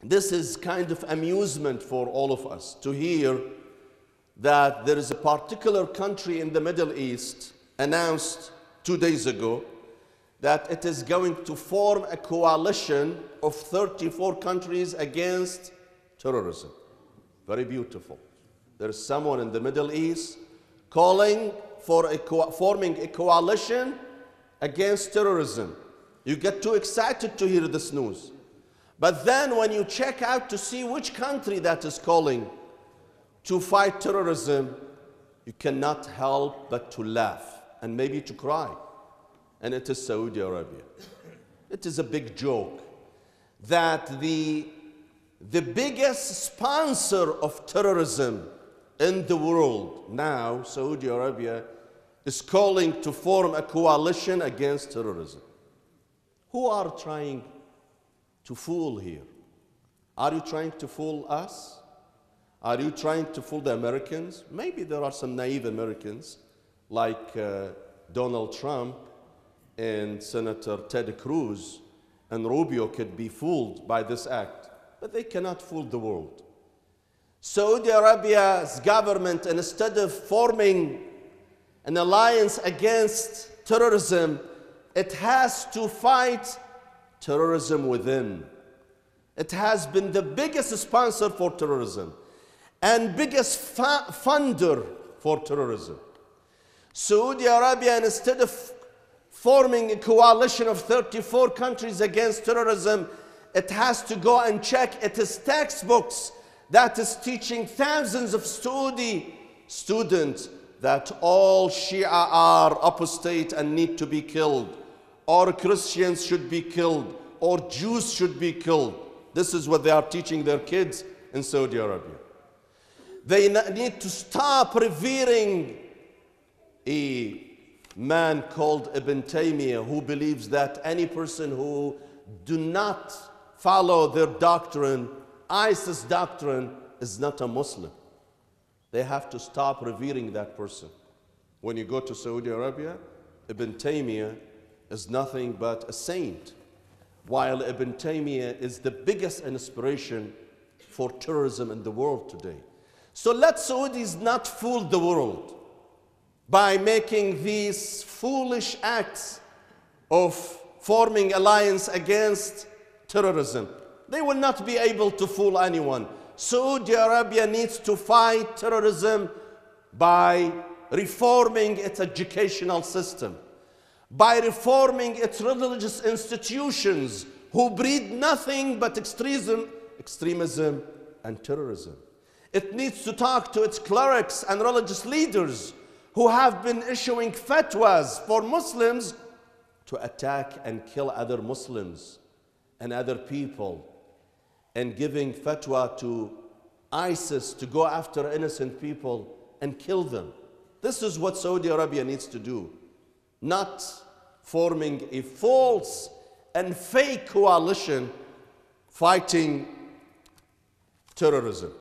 This is kind of amusement for all of us to hear that there is a particular country in the Middle East announced 2 days ago that it is going to form a coalition of 34 countries against terrorism. Very beautiful. There is someone in the Middle East calling for forming a coalition against terrorism. You get too excited to hear this news. But then when you check out to see which country that is calling to fight terrorism, you cannot help but to laugh and maybe to cry. And it is Saudi Arabia. It is a big joke that the biggest sponsor of terrorism in the world now, Saudi Arabia, is calling to form a coalition against terrorism. Who are trying to fool here? Are you trying to fool us? Are you trying to fool the Americans? Maybe there are some naive Americans like Donald Trump and Senator Ted Cruz and Rubio could be fooled by this act, but they cannot fool the world. Saudi Arabia's government, instead of forming an alliance against terrorism, it has to fight terrorism within. It has been the biggest sponsor for terrorism and biggest funder for terrorism. Saudi Arabia, instead of forming a coalition of 34 countries against terrorism, it has to go and check its textbooks that is teaching thousands of Saudi students that all Shia are apostate and need to be killed, or Christians should be killed, or Jews should be killed. This is what they are teaching their kids in Saudi Arabia. They need to stop revering a man called Ibn Taymiyyah, who believes that any person who do not follow their doctrine, ISIS doctrine, is not a Muslim. They have to stop revering that person. When you go to Saudi Arabia, Ibn Taymiyyah is nothing but a saint, while Ibn Taymiyyah is the biggest inspiration for terrorism in the world today. So let Saudis not fool the world by making these foolish acts of forming alliance against terrorism. They will not be able to fool anyone. Saudi Arabia needs to fight terrorism by reforming its educational system, by reforming its religious institutions, who breed nothing but extremism and terrorism. It needs to talk to its clerics and religious leaders who have been issuing fatwas for Muslims to attack and kill other Muslims and other people, and giving fatwa to ISIS to go after innocent people and kill them. This is what Saudi Arabia needs to do, not forming a false and fake coalition fighting terrorism.